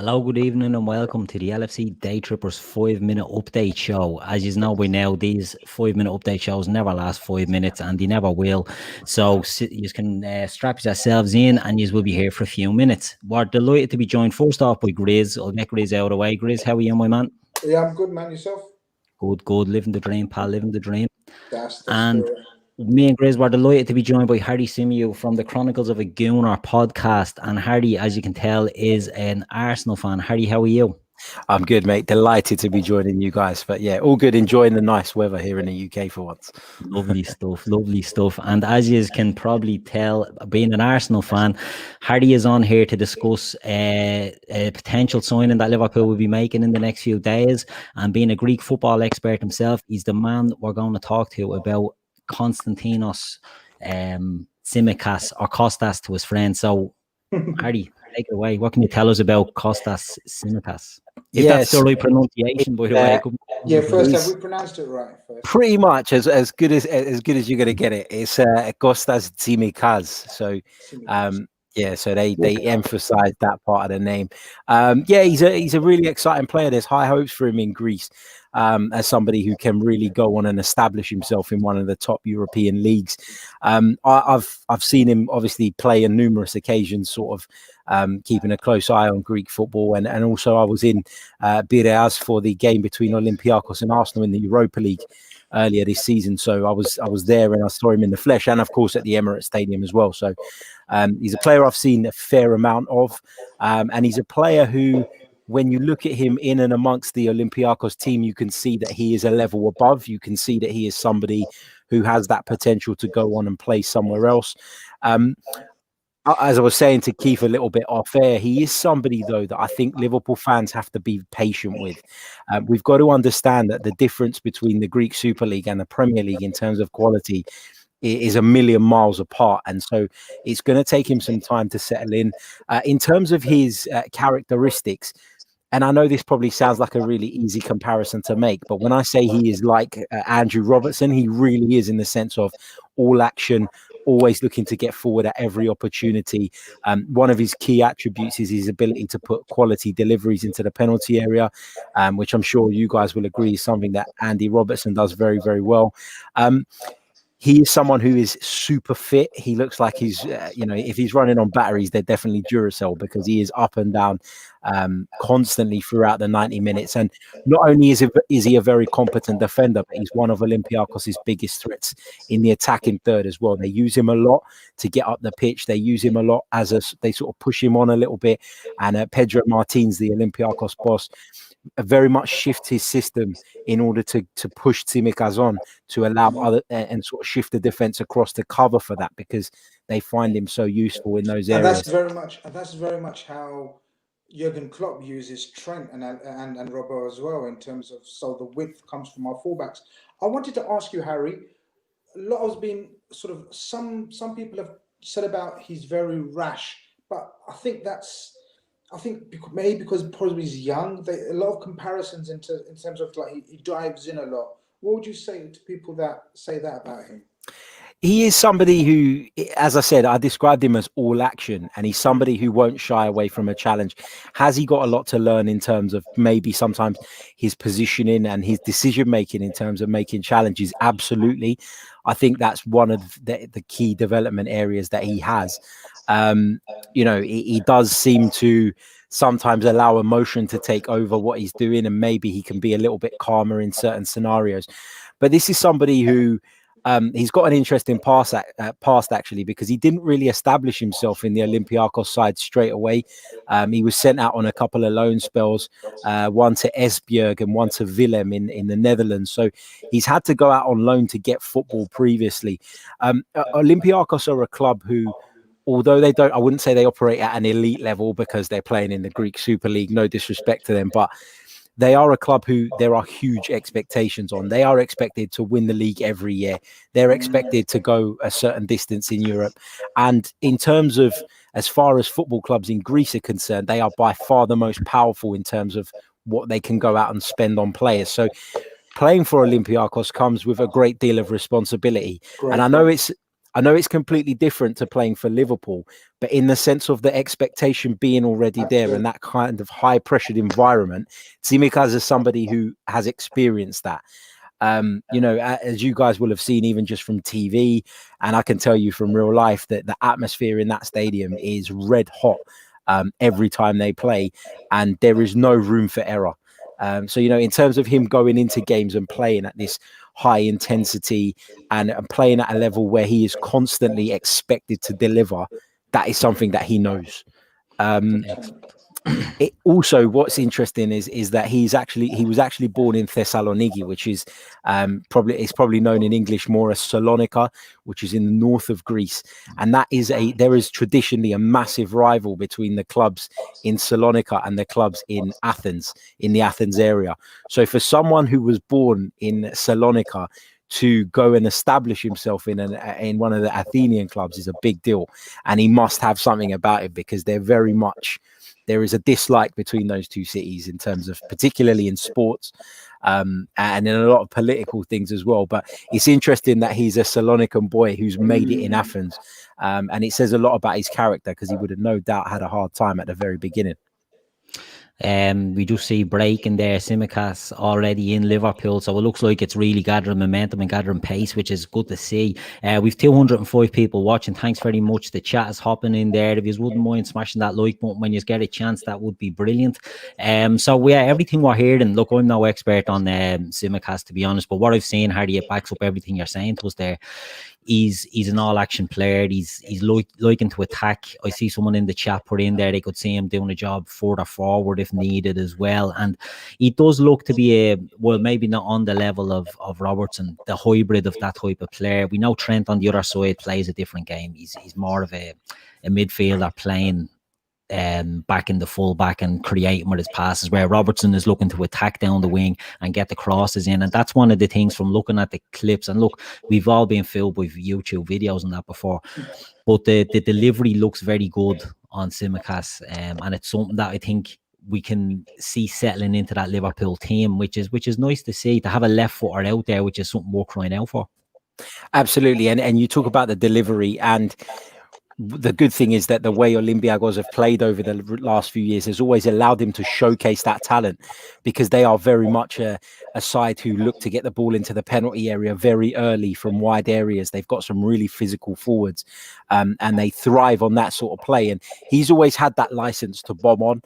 Hello, good evening, and welcome to the LFC Daytrippers 5-minute update show. As you know by now, these 5-minute update shows never last 5 minutes, and they never will. So you can strap yourselves in, and you will be here for a few minutes. We're delighted to be joined first off by Grizz. I'll get Grizz out of the way. Grizz, how are you, my man? Yeah, I'm good, man. Yourself? Good. Living the dream, pal. Living the dream. That's the And spirit. me and Grizz were delighted to be joined by Harry Symeou from the Chronicles of a Gooner podcast. And Harry, as you can tell, is an Arsenal fan. Harry, how are you? I'm good, mate. Delighted to be joining you guys. But yeah, all good. Enjoying the nice weather here in the UK for once. Lovely stuff. And as you can probably tell, being an Arsenal fan, Harry is on here to discuss a potential signing that Liverpool will be making in the next few days. And being a Greek football expert himself, he's the man we're going to talk to about Konstantinos Tsimikas, or Kostas to his friend. So, Harry, take it away. What can you tell us about Kostas Tsimikas? If that's the right pronunciation, by the way. Yeah, first, have we pronounced it right? First? Pretty much as good as you're going to get it. It's Kostas Tsimikas. So, so they emphasize that part of the name. He's a really exciting player. There's high hopes for him in Greece as somebody who can really go on and establish himself in one of the top European leagues. I've seen him obviously play on numerous occasions, sort of keeping a close eye on Greek football, and also I was in Piraeus for the game between Olympiacos and Arsenal in the Europa League earlier this season. So I was there and I saw him in the flesh, and of course at the Emirates Stadium as well. So he's a player I've seen a fair amount of, and he's a player who, when you look at him in and amongst the Olympiacos team, you can see that he is a level above. You can see that he is somebody who has that potential to go on and play somewhere else. As I was saying to Keith a little bit off air, he is somebody, though, that I think Liverpool fans have to be patient with. We've got to understand that the difference between the Greek Super League and the Premier League in terms of quality is a million miles apart. And so it's going to take him some time to settle in. In terms of his characteristics, and I know this probably sounds like a really easy comparison to make, but when I say he is like Andrew Robertson, he really is, in the sense of all action, always looking to get forward at every opportunity. One of his key attributes is his ability to put quality deliveries into the penalty area, which I'm sure you guys will agree is something that Andy Robertson does very, very well. He is someone who is super fit. He looks like he's, if he's running on batteries, they're definitely Duracell, because he is up and down constantly throughout the 90 minutes. And not only is he a very competent defender, but he's one of Olympiacos' biggest threats in the attacking third as well. They use him a lot to get up the pitch. They use him a lot they sort of push him on a little bit. And Pedro Martins, the Olympiacos boss, very much shift his system in order to push Tsimikas on, to allow other and sort of shift the defense across to cover for that, because they find him so useful in those areas. And that's very much how Jurgen Klopp uses Trent and Robbo as well, in terms of, so the width comes from our fullbacks. I wanted to ask you, Harry, a lot has been sort of, some people have said about he's very rash, but I think maybe because probably he's young, a lot of comparisons in terms of, like, he dives in a lot. What would you say to people that say that about him? He is somebody who, as I said, I described him as all action, and he's somebody who won't shy away from a challenge. Has he got a lot to learn in terms of maybe sometimes his positioning and his decision making in terms of making challenges? Absolutely. I think that's one of the key development areas that he has. He does seem to sometimes allow emotion to take over what he's doing, and maybe he can be a little bit calmer in certain scenarios. But this is somebody who, he's got an interesting past actually, because he didn't really establish himself in the Olympiacos side straight away. He was sent out on a couple of loan spells, one to Esbjerg and one to Willem in the Netherlands. So he's had to go out on loan to get football previously. Olympiacos are a club who, although I wouldn't say they operate at an elite level, because they're playing in the Greek Super League, no disrespect to them, but they are a club who there are huge expectations on. They are expected to win the league every year. They're expected to go a certain distance in Europe. And in terms of, as far as football clubs in Greece are concerned, they are by far the most powerful in terms of what they can go out and spend on players. So playing for Olympiacos comes with a great deal of responsibility. And I know I know it's completely different to playing for Liverpool, but in the sense of the expectation being already there and that kind of high pressured environment, Tsimikas is somebody who has experienced that. You know, as you guys will have seen, even just from TV, and I can tell you from real life that the atmosphere in that stadium is red hot every time they play, and there is no room for error. So, you know, in terms of him going into games and playing at this high intensity and playing at a level where he is constantly expected to deliver, that is something that he knows. It also, what's interesting is that he was actually born in Thessaloniki, which is probably known in English more as Salonika, which is in the north of Greece, and there is traditionally a massive rival between the clubs in Salonika and the clubs in Athens, in the Athens area. So for someone who was born in Salonika to go and establish himself in one of the Athenian clubs is a big deal, and he must have something about it, because there is a dislike between those two cities in terms of, particularly in sports, and in a lot of political things as well. But it's interesting that he's a Salonican boy who's made it in Athens, and it says a lot about his character, because he would have no doubt had a hard time at the very beginning. We do see breaking there, Tsimikas already in Liverpool, so it looks like it's really gathering momentum and gathering pace, which is good to see. We've 205 people watching. Thanks very much. The chat is hopping in there. If you wouldn't mind smashing that like button when you get a chance, that would be brilliant. So yeah, everything we're hearing, look, I'm no expert on Tsimikas, to be honest, but what I've seen, Hardy, it backs up everything you're saying to us there. He's an all-action player. He's liking to attack. I see someone in the chat put in there, they could see him doing a job further forward if needed as well. And he does look to be maybe not on the level of Robertson, the hybrid of that type of player. We know Trent on the other side plays a different game. He's more of a midfielder playing back in the full back and creating with his passes, where Robertson is looking to attack down the wing and get the crosses in. And that's one of the things from looking at the clips. And look, we've all been filled with YouTube videos and that before, but the delivery looks very good on Tsimikas, and it's something that I think we can see settling into that Liverpool team, which is nice to see, to have a left footer out there, which is something we're crying out for. Absolutely. And you talk about the delivery, and the good thing is that the way Olympiacos have played over the last few years has always allowed him to showcase that talent, because they are very much a side who look to get the ball into the penalty area very early from wide areas. They've got some really physical forwards, and they thrive on that sort of play. And he's always had that license to bomb on.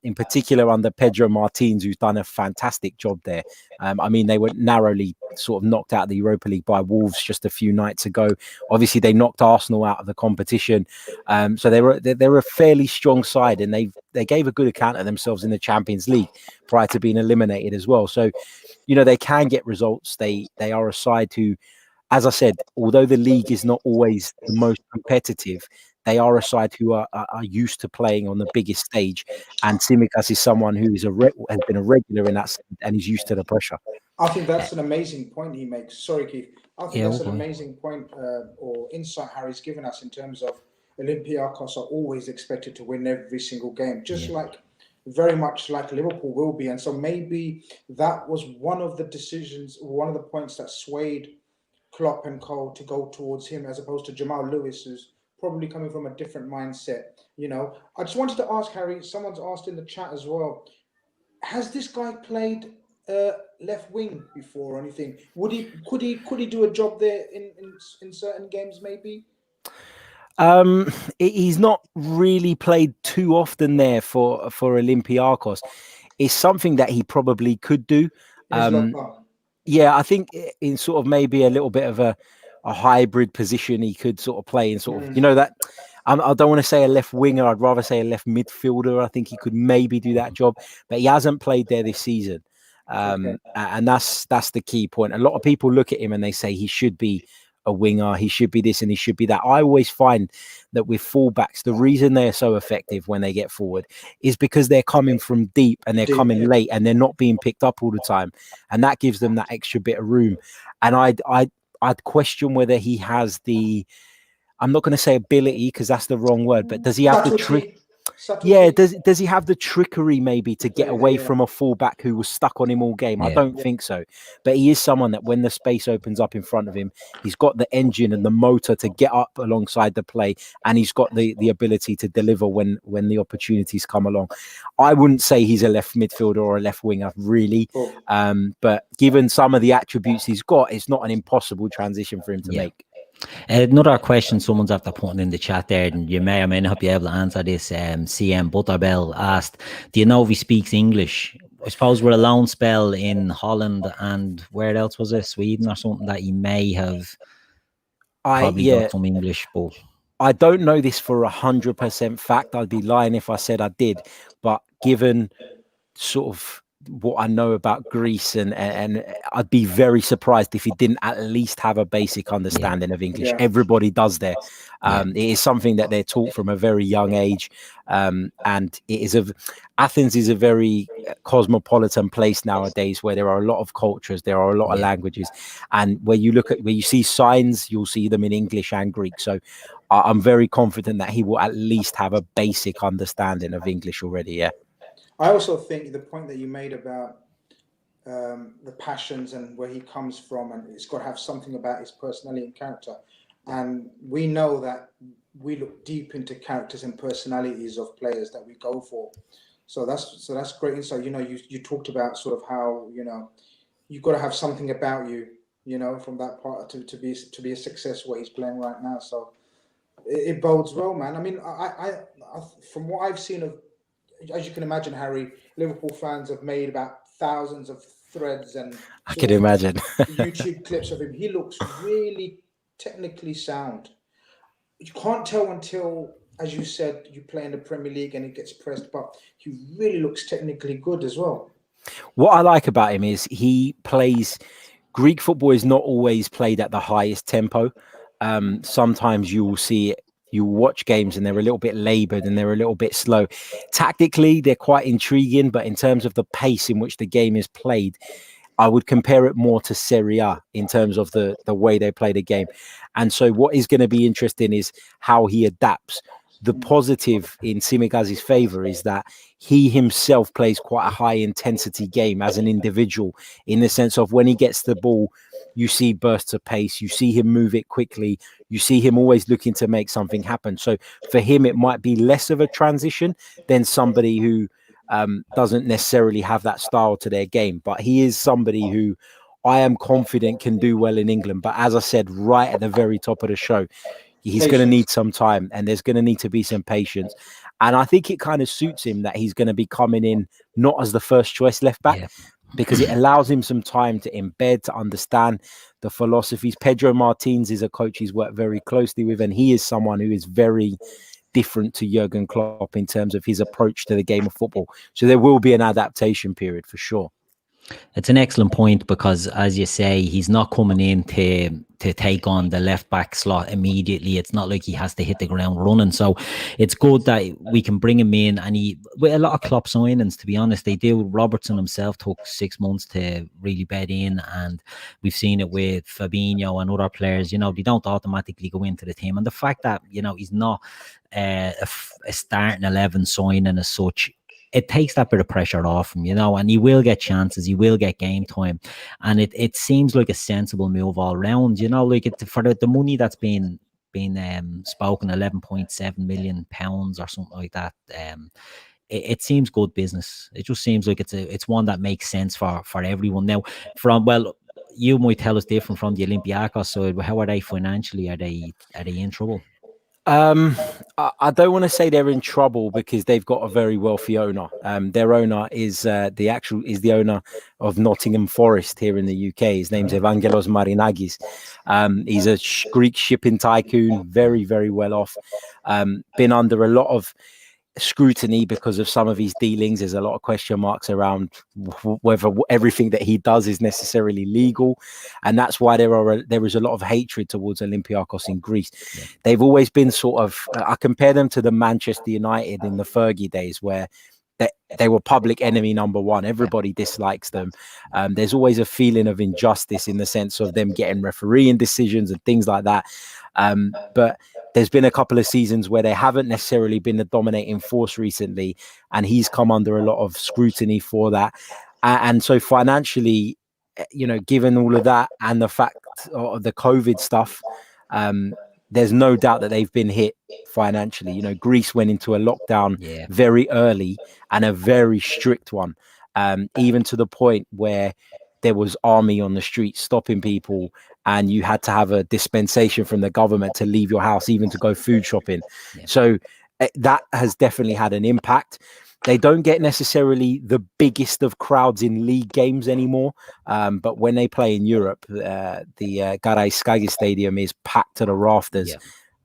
In particular under Pedro Martins, who's done a fantastic job there. I mean, they were narrowly sort of knocked out of the Europa League by Wolves just a few nights ago. Obviously, they knocked Arsenal out of the competition. So they're a fairly strong side, and they gave a good account of themselves in the Champions League prior to being eliminated as well. So, you know, they can get results. They are a side who, as I said, although the league is not always the most competitive, they are a side who are used to playing on the biggest stage. And Tsimikas is someone who has been a regular in that side and is used to the pressure. I think that's an amazing point he makes. Sorry, Keith. I think that's an amazing point or insight Harry's given us in terms of Olympiacos are always expected to win every single game, just like very much like Liverpool will be. And so maybe that was one of the decisions, one of the points that swayed Klopp and Co to go towards him as opposed to Jamal Lewis, who's probably coming from a different mindset. You know, I just wanted to ask Harry, someone's asked in the chat as well, has this guy played left wing before or anything? Could he do a job there in certain games maybe? He's not really played too often there for Olympiacos. It's something that he probably could do. Yeah, I think in sort of maybe a little bit of a hybrid position he could sort of play in sort of, you know, that I don't want to say a left winger. I'd rather say a left midfielder. I think he could maybe do that job, but he hasn't played there this season. And that's the key point. A lot of people look at him and they say he should be a winger, he should be this and he should be that. I always find that with fullbacks, the reason they're so effective when they get forward is because they're coming from deep and they're coming late and they're not being picked up all the time, and that gives them that extra bit of room. And I'd question whether he has the, I'm not going to say ability because that's the wrong word, but does he have the trick? Yeah, Subtleties. does he have the trickery maybe to get away from a fullback who was stuck on him all game? I Yeah. don't think so. But he is someone that when the space opens up in front of him, he's got the engine and the motor to get up alongside the play, and he's got the ability to deliver when the opportunities come along. I wouldn't say he's a left midfielder or a left winger, really. Cool. But given some of the attributes he's got, it's not an impossible transition for him to make. Another question someone's after putting in the chat there, and you may or may not be able to answer this. CM Butterbell asked, do you know if he speaks English? I suppose we're a loan spell in Holland, and where else was it? Sweden or something, that he may have probably got some English, but I don't know this for 100% fact. I'd be lying if I said I did. But given sort of what I know about Greece, and I'd be very surprised if he didn't at least have a basic understanding of English. Everybody does there. It is something that they're taught from a very young age, and it is Athens is a very cosmopolitan place nowadays, where there are a lot of cultures, there are a lot of languages, and where you see signs, you'll see them in English and Greek. So I'm very confident that he will at least have a basic understanding of English already. Yeah. I also think the point that you made about the passions and where he comes from, and it's got to have something about his personality and character. And we know that we look deep into characters and personalities of players that we go for. So that's great insight. You know, you talked about sort of how, you know, you've got to have something about you, you know, from that part to be a success where he's playing right now. So it bodes well, man. I mean, I from what I've seen of, as you can imagine, Harry, Liverpool fans have made about thousands of threads and I can imagine YouTube clips of him. He looks really technically sound. You can't tell until, as you said, you play in the Premier League and he gets pressed, but he really looks technically good as well. What I like about him is he plays. Greek football is not always played at the highest tempo. Sometimes you will see it. You watch games and they're a little bit laboured and they're a little bit slow. Tactically, they're quite intriguing, but in terms of the pace in which the game is played, I would compare it more to Serie A in terms of the way they play the game. And so what is going to be interesting is how he adapts. The positive in Tsimikas' favour is that he himself plays quite a high intensity game as an individual, in the sense of when he gets the ball, you see bursts of pace, you see him move it quickly, you see him always looking to make something happen. So for him, it might be less of a transition than somebody who doesn't necessarily have that style to their game. But he is somebody who I am confident can do well in England. But as I said right at the very top of the show, he's going to need some time, and there's going to need to be some patience. And I think it kind of suits him that he's going to be coming in not as the first choice left back, because it allows him some time to embed, to understand the philosophies. Pedro Martins is a coach he's worked very closely with, and he is someone who is very different to Jurgen Klopp in terms of his approach to the game of football. So there will be an adaptation period for sure. It's an excellent point, because as you say, he's not coming in to take on the left back slot immediately. It's not like he has to hit the ground running. So it's good that we can bring him in, and with a lot of Klopp signings, to be honest, they do. Robertson himself took 6 months to really bed in, and we've seen it with Fabinho and other players. You know, they don't automatically go into the team, and the fact that, you know, he's not a starting 11 signing as such, it takes that bit of pressure off him, you know, and he will get chances, he will get game time, and it seems like a sensible move all round, you know, like for the money that's been spoken, £11.7 million or something like that. It seems good business. It just seems like it's one that makes sense for everyone. Now, you might tell us different from the Olympiacos side. How are they financially? Are they in trouble? I don't want to say they're in trouble, because they've got a very wealthy owner. Their owner is the owner of Nottingham Forest here in the UK. His name's Evangelos Marinakis. He's a Greek shipping tycoon, very, very well off. Been under a lot of scrutiny because of some of his dealings. There's a lot of question marks around whether everything that he does is necessarily legal, and that's why there is a lot of hatred towards Olympiacos in Greece. They've always been sort of, I compare them to the Manchester United in the Fergie days, where they were public enemy number one. Everybody dislikes them. There's always a feeling of injustice in the sense of them getting refereeing decisions and things like that. But there's been a couple of seasons where they haven't necessarily been the dominating force recently, and he's come under a lot of scrutiny for that. And so financially, given all of that and the fact of the COVID stuff, there's no doubt that they've been hit financially. Greece went into a lockdown very early, and a very strict one, even to the point where there was army on the street stopping people, and you had to have a dispensation from the government to leave your house, even to go food shopping. So that has definitely had an impact. They don't get necessarily the biggest of crowds in league games anymore, but when they play in Europe, the Karaiskagi Stadium is packed to the rafters,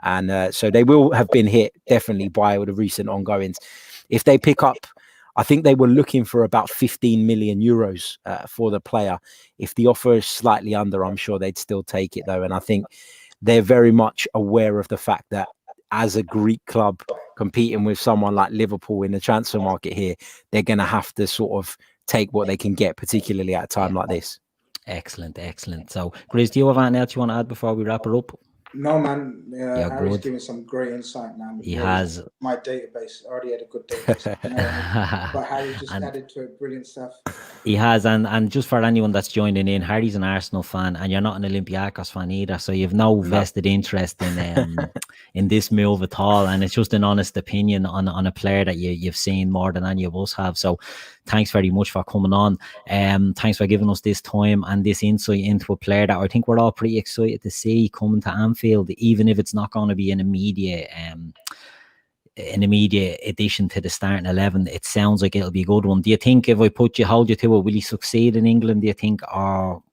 and so they will have been hit definitely by the recent ongoings. If they pick up, I think they were looking for about 15 million euros for the player. If the offer is slightly under, I'm sure they'd still take it though, and I think they're very much aware of the fact that as a Greek club competing with someone like Liverpool in the transfer market here, they're going to have to sort of take what they can get, particularly at a time like this. Excellent. So, Grizz, do you have anything else you want to add before we wrap it up? No, man. Harry's giving some great insight, man. He has. My database. I already had a good database. But Harry just added to it. Brilliant stuff. He has. And just for anyone that's joining in, Harry's an Arsenal fan, and you're not an Olympiacos fan either. So you've no vested interest in this move at all. And it's just an honest opinion on a player that you've seen more than any of us have. So thanks very much for coming on. Thanks for giving us this time and this insight into a player that I think we're all pretty excited to see coming to Anfield, even if it's not going to be an immediate addition to the starting 11. It sounds like it'll be a good one. Do you think, if I hold you to it, will he succeed in England, do you think? Or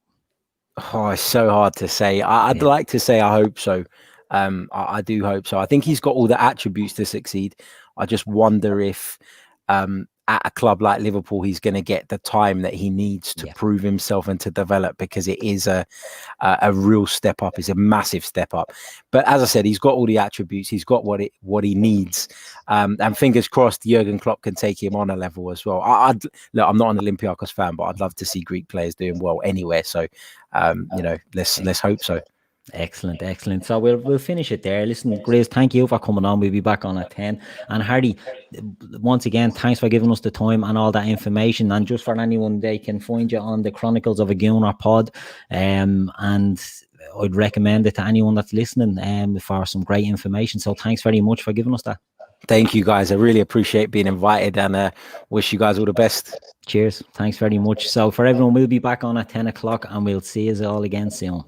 it's so hard to say. I'd like to say I hope so. I do hope so. I think he's got all the attributes to succeed. I just wonder if at a club like Liverpool, he's going to get the time that he needs to prove himself and to develop, because it is a real step up. It's a massive step up. But as I said, he's got all the attributes. He's got what he needs. And fingers crossed, Jurgen Klopp can take him on a level as well. Look, I'm not an Olympiacos fan, but I'd love to see Greek players doing well anywhere. So, let's hope so. Excellent. So we'll finish it there. Listen, Grizz, thank you for coming on. We'll be back on at 10. And Harry, once again, thanks for giving us the time and all that information. And just for anyone, they can find you on the Chronicles of a Gooner pod. And I'd recommend it to anyone that's listening for some great information. So thanks very much for giving us that. Thank you, guys. I really appreciate being invited, and wish you guys all the best. Cheers. Thanks very much. So for everyone, we'll be back on at 10 o'clock, and we'll see you all again soon.